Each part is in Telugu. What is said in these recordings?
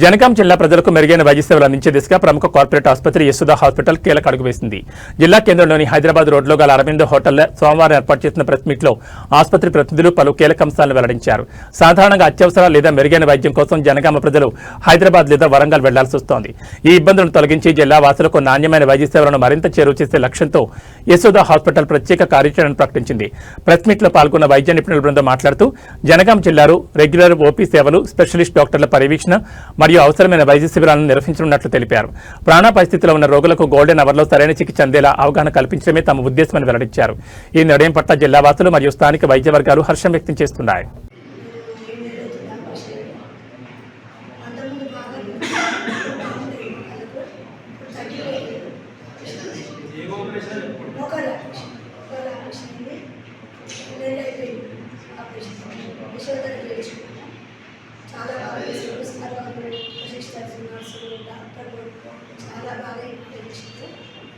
జనగాం జిల్లా ప్రజలకు మెరుగైన వైద్య సేవలు అందించే దిశగా ప్రముఖ కార్పొరేట్ ఆసుపత్రి యశోద హాస్పిటల్ కీలక అడుగు వేసింది. జిల్లా కేంద్రంలోని హైదరాబాద్ రోడ్లో గల అరవిందో హోటల్లో సోమవారం ఏర్పాటు చేసిన ప్రెస్ మీట్లో ఆసుపత్రి ప్రతినిధులు పలు కీలక అంశాలను వెల్లడించారు. సాధారణంగా అత్యవసర లేదా మెరుగైన వైద్యం కోసం జనగామ ప్రజలు హైదరాబాద్ లేదా వరంగల్ వెళ్లాల్సి వస్తోంది. ఈ ఇబ్బందులను తొలగించి జిల్లా వాసులకు నాణ్యమైన వైద్య సేవలను మరింత చేరువ చేసే లక్ష్యంతో యశోద హాస్పిటల్ ప్రత్యేక కార్యాచరణను ప్రకటించింది. ప్రెస్ మీట్లో పాల్గొన్న వైద్య నిపుణుల బృందం మాట్లాడుతూ జనగాం జిల్లాలో రెగ్యులర్ ఓపీ సేవలు, స్పెషలిస్ట్ డాక్టర్ల పర్యవేక్షణ మరియు అవసరమైన వైద్య శిబిరాలను నిర్వహించనున్నట్లు తెలిపారు. ప్రాణాపాయ స్థితిలో ఉన్న రోగులకు గోల్డెన్ అవర్లో సరైన చికిత్స అందేలా అవగాహన కల్పించడమే తమ ఉద్దేశమని వెల్లడించారు. ఈ నిర్ణయం పట్ల జిల్లా వాసులు మరియు స్థానిక వైద్య వర్గాలు హర్షం వ్యక్తం చేస్తున్నాయి. చాలా బాగా నర్సులు డాక్టర్లు చాలా బాగా చేసింది.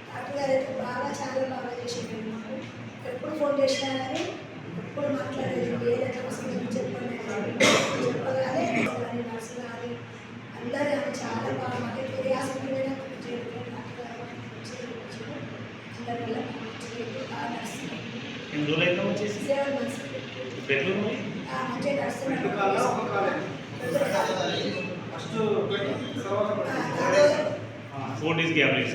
డాక్టర్ గారు అయితే చాలా బాగా చేసింది. మాకు ఎప్పుడు ఫోన్ చేసినా కానీ ఎప్పుడు మాట్లాడేది ఏదైనా అవసరం చెప్పగానే నర్సులు కానీ అందరూ కానీ చాలా బాగా మాకు ఏ హాస్పిటల్ అయినా డాక్టర్ గారు అందరి వల్ల బాగా నర్సులు 7 months మంచిగా నర్సులు Four days gap is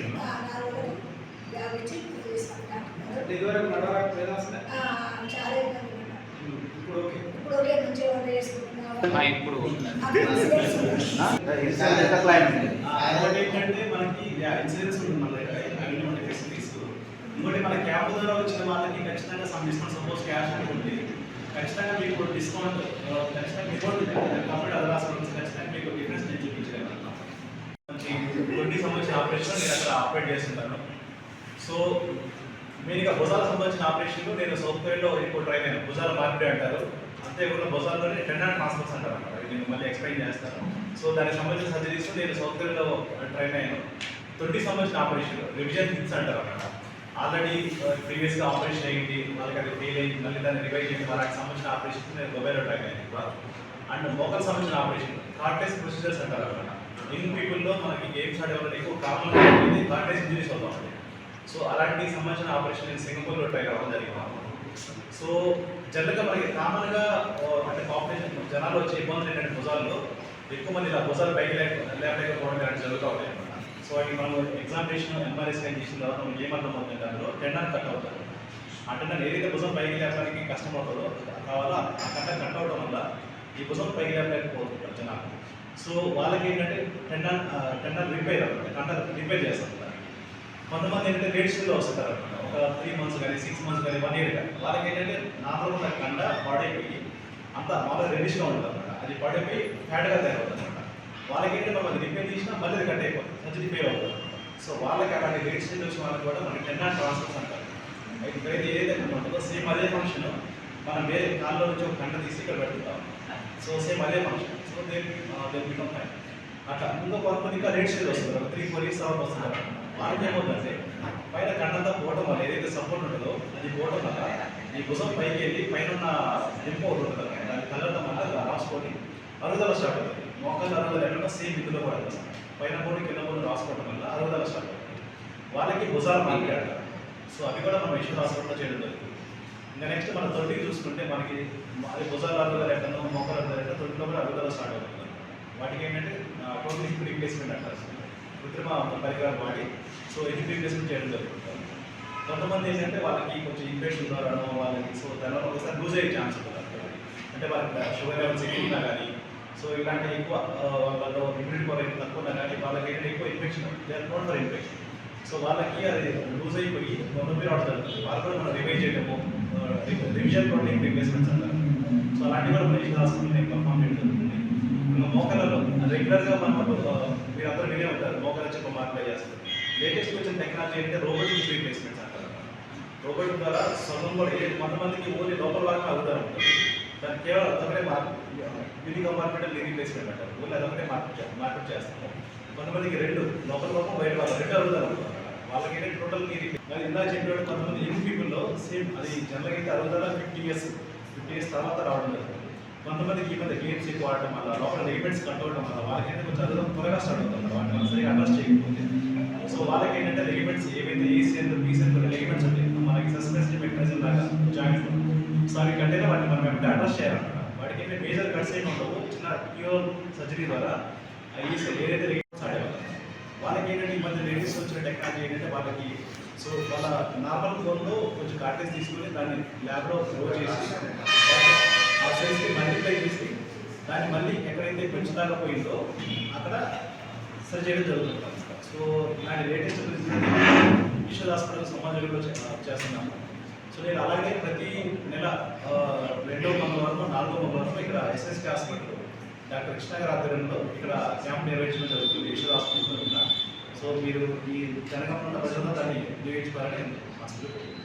ఇంకోటి మన క్యాబ్ ద్వారా వచ్చిన వాళ్ళకి ఖచ్చితంగా సమ్ డిస్కౌంట్ సపోజ్ క్యాష్ అనుకుంటే ఖచ్చితంగా మీకు డిస్కౌంట్ ఖచ్చితంగా కంప్లీట్ అదర్ హాస్పిటల్స్ ఖచ్చితంగా మీకు డిఫరెన్స్ నేను చూపించగలను. కొన్ని సంబంధించిన ఆపరేషన్ నేను అక్కడ ఆపరేట్ చేస్తుంటాను. సో మెయిన్గా భుజాలకు సంబంధించిన ఆపరేషన్లో నేను సాఫ్ట్వేర్లో ఎక్కువ ట్రైన్ అయ్యాను. భుజాల మార్పిడి అంటారు, అంతేకాకుండా భుజాల్లోనే టెండర్ ట్రాన్స్ఫర్స్ అంటారు అన్నమాట. నేను మళ్ళీ ఎక్స్ప్లెయిన్ చేస్తాను. సో దానికి సంబంధించిన సర్జరీస్ నేను సాఫ్ట్వేర్లో ట్రైన్ అయ్యాను. 20 సంబంధించిన ఆపరేషన్ రివిజన్ హిట్స్ అంటారు అన్నమాట. ఆల్రెడీ ప్రీవియస్గా ఆపరేషన్ అయ్యింది, వాళ్ళకి అది ఫెయిల్ అయ్యింది, మళ్ళీ దాన్ని రివైవ్ చేసి వాళ్ళకి సంబంధించిన ఆపరేషన్ నేను మొబైల్లో ట్రైన్ అయ్యాను. అండ్ మోకల్ సంబంధించిన ఆపరేషన్ కార్టెస్ ప్రొసీజర్స్ అంటారు అన్నమాట. యంగ్ పీపుల్లో మనకి గేమ్స్ ఆడే వాళ్ళకి ఎక్కువ కామన్గా ఉంటుంది కార్టెస్ ఇంజరీస్ అవుతా ఉంటుంది. సో అలాంటి సంబంధించిన ఆపరేషన్ నేను సింగపూర్లో ట్రై అవ్వడం జరిగింది. సో జనరల్గా మనకి కామన్గా అంటే పాపులేషన్ జనాలు వచ్చే ఇబ్బందులు ఏంటంటే భుజాల్లో ఎక్కువ మంది ఇలా భుజాలు పైకి లేకపోవడం ఇలాంటి జరుగుతూ ఉంటాయి అన్నమాట. సో అది మనం ఎగ్జామినేషన్ ఎంఆర్ఐ స్కాన్ చేసిన తర్వాత మనం ఏమర్థం అవుతుంది అందులో టెండర్ కట్ అవుతారు. ఆ టెండర్ ఏదైతే భుజం పైకి లేపడానికి కష్టం అవుతుందో కావాలో ఆ టెండర్ కట్ అవడం వల్ల ఈ భుజం పైకి లేపలేకపోతుంటారు జనాలు. సో వాళ్ళకి ఏంటంటే టెండర్ రిపేర్ అవుతుంది, టెండర్ రిపేర్ చేస్తారు. కొంతమంది ఏంటంటే లేట్ స్టేజ్లో వస్తుంటారు అనమాట. ఒక 3 months కానీ 6 months కానీ 1 year కానీ వాళ్ళకి ఏంటంటే నార్మల్ ఉన్న కండ పాడైపోయి అంతా మామూలుగా రెడిష్గా ఉంటుంది అనమాట. అది పాడైపోయి ఫ్యాట్గా తయారవుతుంది అనమాట. వాళ్ళకి ఏంటంటే మనం అది రిపేర్ చేసినా మళ్ళీ అది కట్ అయిపోతుంది, సర్జరీ ఫెయిల్ అవుతుంది. సో వాళ్ళకి అలాంటి లేట్ స్టేజ్ వచ్చిన వాళ్ళకి కూడా మనకి టెండర్ ట్రాన్స్ఫర్స్ అంటారు. అయితే ఏదైతే ఉంటుందో సేమ్ అదే ఫంక్షన్ మనం వేరే కాల్లో నుంచి ఒక కండ తీసి ఇక్కడ పెడుతుంటాం. సో సేమ్ అదే function. So they become fine. అట్లా ఇంకో కొంతమంది ఇంకా లేట్ స్టేజ్ వస్తుంది, 3-4 years తర్వాత వస్తున్నారు. వాళ్ళకి ఏమవుతుందంటే పైన కండంతా పోవడం వల్ల ఏదైతే సపోర్ట్ ఉంటుందో అది పోవడం వల్ల ఈ భుజం పైకి వెళ్ళి పైన ఉన్న లింప్ ఒకటి ఉంటుంది, దాన్ని కలగడం వల్ల రాసుకొని అరుగుదల స్టార్ట్ అవుతుంది. మోకాలు అరుగుదల ఎట్లా సేమ్ ఇందులో కూడా పైన బోర్డు కింద బోర్డు రాసుకోవడం వల్ల అరుగుదల స్టార్ట్ అవుతుంది. వాళ్ళకి భుజాలు మార్పిడి అంటారు. సో అవి కూడా మనం యశోద హాస్పిటల్లో చేయడం జరుగుతుంది. ఇంకా నెక్స్ట్ మన తొట్టికి చూసుకుంటే మనకి అది భుజాల అరుగుదల ఎట్లనో మోకాలు అరుగుదల ఎట్లా తొట్టిలో కూడా అరుగుదల స్టార్ట్ అవుతుంది. వాటికి ఏంటంటే టోటల్ హిప్ రీప్లేస్మెంట్ అంటారు, కృత్రిమ పరికరాలు వాడి సో హిప్ రీప్లేస్మెంట్ చేయడం జరుగుతుంది. కొంతమంది ఏంటంటే వాళ్ళకి కొంచెం ఇన్ఫెక్షన్ ద్వారానో వాళ్ళకి సో దానివల్ల ఒకసారి లూజ్ అయ్యే ఛాన్స్ ఉంటుంది. అంటే వాళ్ళకి షుగర్ లెవెల్స్ ఎక్కువ ఉన్నా కానీ సో ఇలాంటి ఎక్కువ వాళ్ళలో ఇమ్యూనిటీ పవర్ ఎక్కువ తక్కువ ఉన్నా కానీ వాళ్ళకి ఏంటంటే ఎక్కువ infection note for infection. So వాళ్ళకి అది లూజ్ అయిపోయి నొప్పి రావడం జరుగుతుంది. వాళ్ళు కూడా మనం రివైజ్ చేయడము రివిజన్ ప్రోటీన్ రీప్లేస్మెంట్స్ అంటారు. సో అలాంటివి కూడా మన హాస్పిటల్ నేను పర్ఫామ్ చేయడం జరుగుతుంది. ఇంకా మోకాలలో రెగ్యులర్గా మనం మీరు అందరూ వినే ఉంటారు మోకాల చెప్ప మార్పులు చేస్తారు. లేటెస్ట్ వచ్చిన టెక్నాలజీ ఏంటంటే రోబోటిక్ రీప్లేస్మెంట్స్ అంటారు. రోబోట్ ద్వారా సొంతం కూడా కొంతమందికి ఓన్లీ లోపల భాగం అడుగుతారు ఉంటుంది, దాన్ని కేవలం అదొకటే యూనిక్ కంపార్ట్మెంటల్ రీప్లేస్మెంట్ అంటారు. ఓన్లీ అదొకటే మార్కెట్ చేస్తాము. కొంతమందికి 2 లోపల భాగం బయట భాగం 2 అడుగుతారు అనుకుంటారు. వాళ్ళకి ఏంటంటే టోటల్ మరి ఇందా చెప్పినట్టు కొంతమంది యంగ్ పీపుల్లో సేమ్ అది జనరల్గా అయితే అడుగుతారా 50 years తర్వాత రావడం జరుగుతుంది. కొంతమందికి ఈ మధ్య గేమ్స్ ఎక్కువ ఆడటం వల్ల లోపల లిగమెంట్స్ కట్ అవ్వడం వల్ల వాళ్ళకి కొంచెం స్టార్ట్ అవుతున్నారు వాటిని మనం సరిగా అడ్రస్ చేయకపోతే. సో వాళ్ళకి ఏంటంటే లిగమెంట్స్ ఏవైతే ఏసీఎన్ బీసీఎన్ లిగమెంట్స్ ఉంటాయి మనకి సస్పెన్షన్ మెకానిజం లాగా జాయింట్. సో అవి కంటైనా వాటిని మనం ఏమంటే అడ్రస్ చేయాలన్నమాట. వాటికి ఏంటంటే మేజర్ కట్స్ ఏమి ఉండవు, చిన్న ప్యూర్ సర్జరీ ద్వారా ఏదైతే లిగమెంట్స్ ఆడేవాళ్ళు వాళ్ళకి ఏంటంటే ఈ మధ్య లేటెస్ట్ వచ్చిన టెక్నాలజీ ఏంటంటే వాళ్ళకి సో వాళ్ళ నార్మల్ ఫోన్లో కొంచెం కార్టేజ్ తీసుకొని దాన్ని ల్యాబ్లో గ్రో చేసి ఆ సైజ్కి మల్టిప్లై చేసి దాన్ని మళ్ళీ ఎక్కడైతే పెంచుదాకా పోయిందో అక్కడ సరి చేయడం జరుగుతుంది. సో ఇలాంటి లేటెస్ట్ ఈశ్వర్ హాస్పిటల్ సమాజంలో చేస్తున్నాము. సో నేను అలాగే ప్రతి నెల 2వ మంగళవారం 4వ మంగళవారం ఇక్కడ ఎస్ఎస్కే హాస్పిటల్ డాక్టర్ కృష్ణ గారి ఆధ్వర్యంలో ఇక్కడ క్యాంప్ నిర్వహించడం జరుగుతుంది ఈశ్వర్ హాస్పిటల్ తరఫున. సో మీరు ఈ జనగణన ప్రజల్లో దాన్ని నిర్వహించుకోవాలని హాస్పిటల్